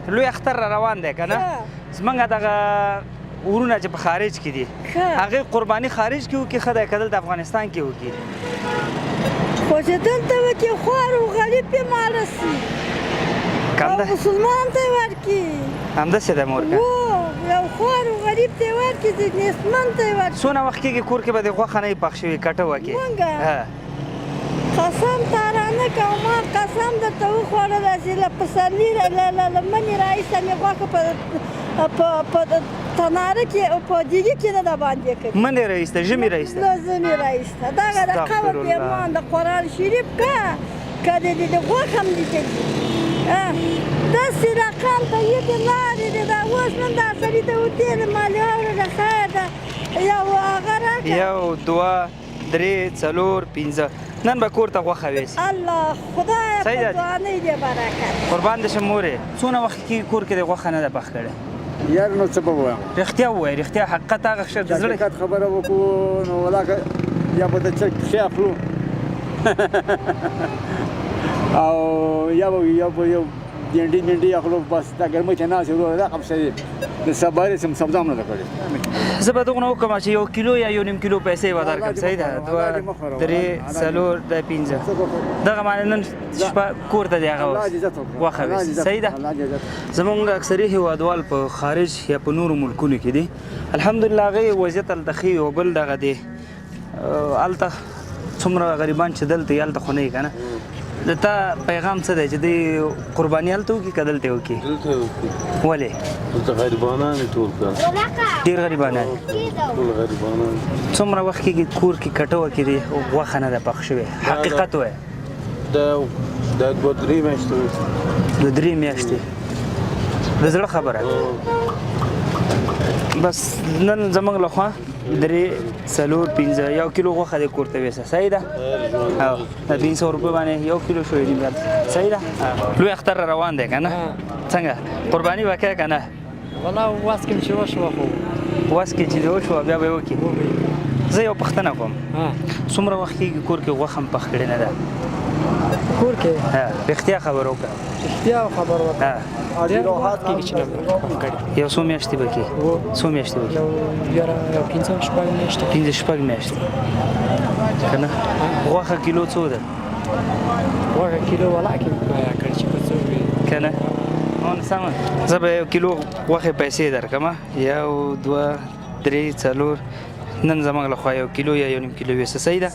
لوی اختر را روان دی که نه زمونږ دغه ورونه چې په خارج کې دي هغې قرباني خارج کې وکړي ښه دی که دلته افغانستان کې وکړي خو چې دلته وکړي خوار و غریب یې ماړه سي او مسلمان ته یې ورکړي همداسې دی مور که یو خوار و غریب ته یې ورکړي ځنېستمن ته یې ورکړي څونه وخت کېږي کور کې به د غوښه نه وي پخ شوي کټه وکړي قسم تارانه کوم ما قسم درته وخوړله چې له پسرلي له منې راایسته مې غوښه په تناره کې په دیګي کې نه ده باندې کړې منې راایسته ژمي راایسته نه ژمي راایسته دغه د قبر پیمان د قرآن شریف که د غوښه هم لیکلي داسې رقم ته یې لارې دی دا اوس نن دا سړي ته وتېلې مالې واورېده خیر ده یو هغه راکړه یو دوه درې څلور پنځه نن به کور ته غوښه ویسي الله خدایه په ځوانۍ دې برکت قربان دې شم مورې څونه وخت کېږي کور کې د غوښه نه ده پخ کړې یار نو څه به ووایم رښتیا ووایه رښتیا حقیقت هغه ښه د زړه حقیقت خبره وکړو نو ولاکه یا به د چک پښې اخلو او یا به یو ډنډي اخلو بس دا ګرمۍ ته ناست یو رقم شی د سبارې سم سودا هم نه ده کړې زه به دغونه وکړم چې یو کیلو یا یو نیم کیلو پیسې به درکړم صحیح ده دوه درې څلور د پنځه دغه معنی نن شپه کور ته دی هغه غوښه ویسي صحیح ده زمونږ اکثري هېوادوال په خارج یا په نورو ملکونو کې دي الحمدلله هغې وضعیت هلته ښه وي او بل دغه دی هلته څومره غریبان چې دلته یې هلته خو نه وي که نه د تا پیغام څه دی چې دوی قرباني هلته وکړي که دلته یې وکړي دلته یې وکړي ولې دلته غریبانان یې ټول کړل ډېر غریبانان ټول غریبانان څومره وخت کېږي کور کې کټوه کې دی غوښه نه ده پخ شوې حقیقت وایه دا دوه درې میاشتې دوه درې میاشتې د زړه خبره بس نن زمونږ له خوا درې څلور پنځه یو کیلو غوښه دې کور ته ویسه صحیح ده او د 300 روپۍ باندې یو کیلو شوی نیم صحیح ده لوی اختر را روان دی که نه څنګه قرباني به کوې که نه والله واس کې چې وشوه خو واس کې چې وشوه بیا به یې وکړي زه یو پوښتنه کوم څومره وخت کېږي کور کې غوښه هم پخ کړې نه ده کور کې رښتیا خبره وکړه رښتیا خبره وکړه ډېر وخت کېږي چې نه کړي یو څو میاشتې به کېږي څو میاشتې به کېږي یو پنځه شپږ میاشتې پنځه شپږ میاشتې که نه غوښه کیلو څو ده غوښه کیلو ولا کې کړي چې په څو وي که نه سمه زه به یو کیلو غوښې پیسې درکړم یو دوه درې څلور نن زمونږ له خوا یو کیلو یا یو نیم کیلو ویسه صحیح ده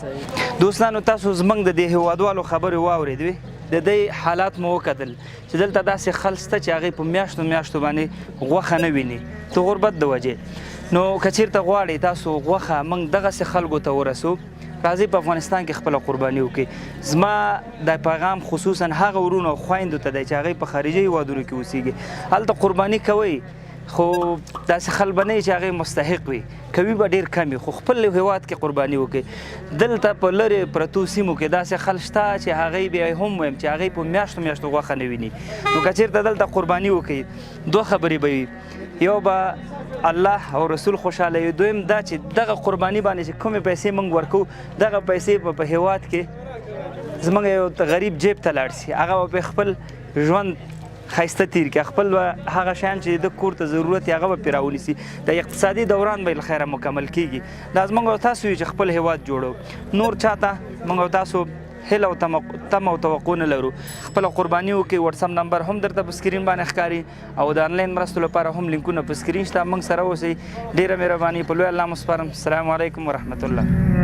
دوستانو تاسو زمونږ د دې هېوادوالو خبرې واورېدوې د دې حالات مو وکتل چې دلته داسې خلک شته چې هغې په میاشتو میاشتو باندې غوښه نه ویني د غربت د وجې نو که چېرته غواړئ تاسو غوښه موږ دغسې خلکو ته ورسو راځئ په افغانستان کې خپله قرباني وکړي زما دا پیغام خصوصا هغه ورونو او خویندو ته دی چې هغوی په خارجي هېوادونو کې اوسېږي هلته قرباني کوئ خو داسې خلک به نه وي چې هغې مستحق وي کوي به ډېر کم وي خو خپل هېواد کې قرباني وکړي دلته په لرې پرتو سیمو کې داسې خلک شته چې هغوی بیا هم وایم چې هغوی په میاشتو میاشتو غوښه نه ویني نو که چېرته دلته قرباني وکړي دوه خبرې به وي یو به الله او رسول خوشحاله وي دویم دا چې دغه قرباني باندې چې کومې پیسې موږ ورکوو دغه پیسې به په هېواد کې زموږ یو غریب جیب ته لاړ شي هغه به خپل ژوند ښایسته تیر کړي خپل هغه شیان چې د کور ته ضرورت یې هغه به پرې راونیسي د اقتصادي دوران به یې له خیره مکمل کېږي دا زموږ او تاسو یو چې خپل هېواد جوړو نور چاته موږ او تاسو هیله او تمه او توقع نه لرو خپله قرباني وکړئ وټساپ نمبر هم درته په سکرین باندې ښکاري او د آنلاین مرستو لپاره هم لینکونه په سکرین شته موږ سره اوسئ ډېره مهرباني په لوی الله مو سپارم السلام علیکم ورحمت الله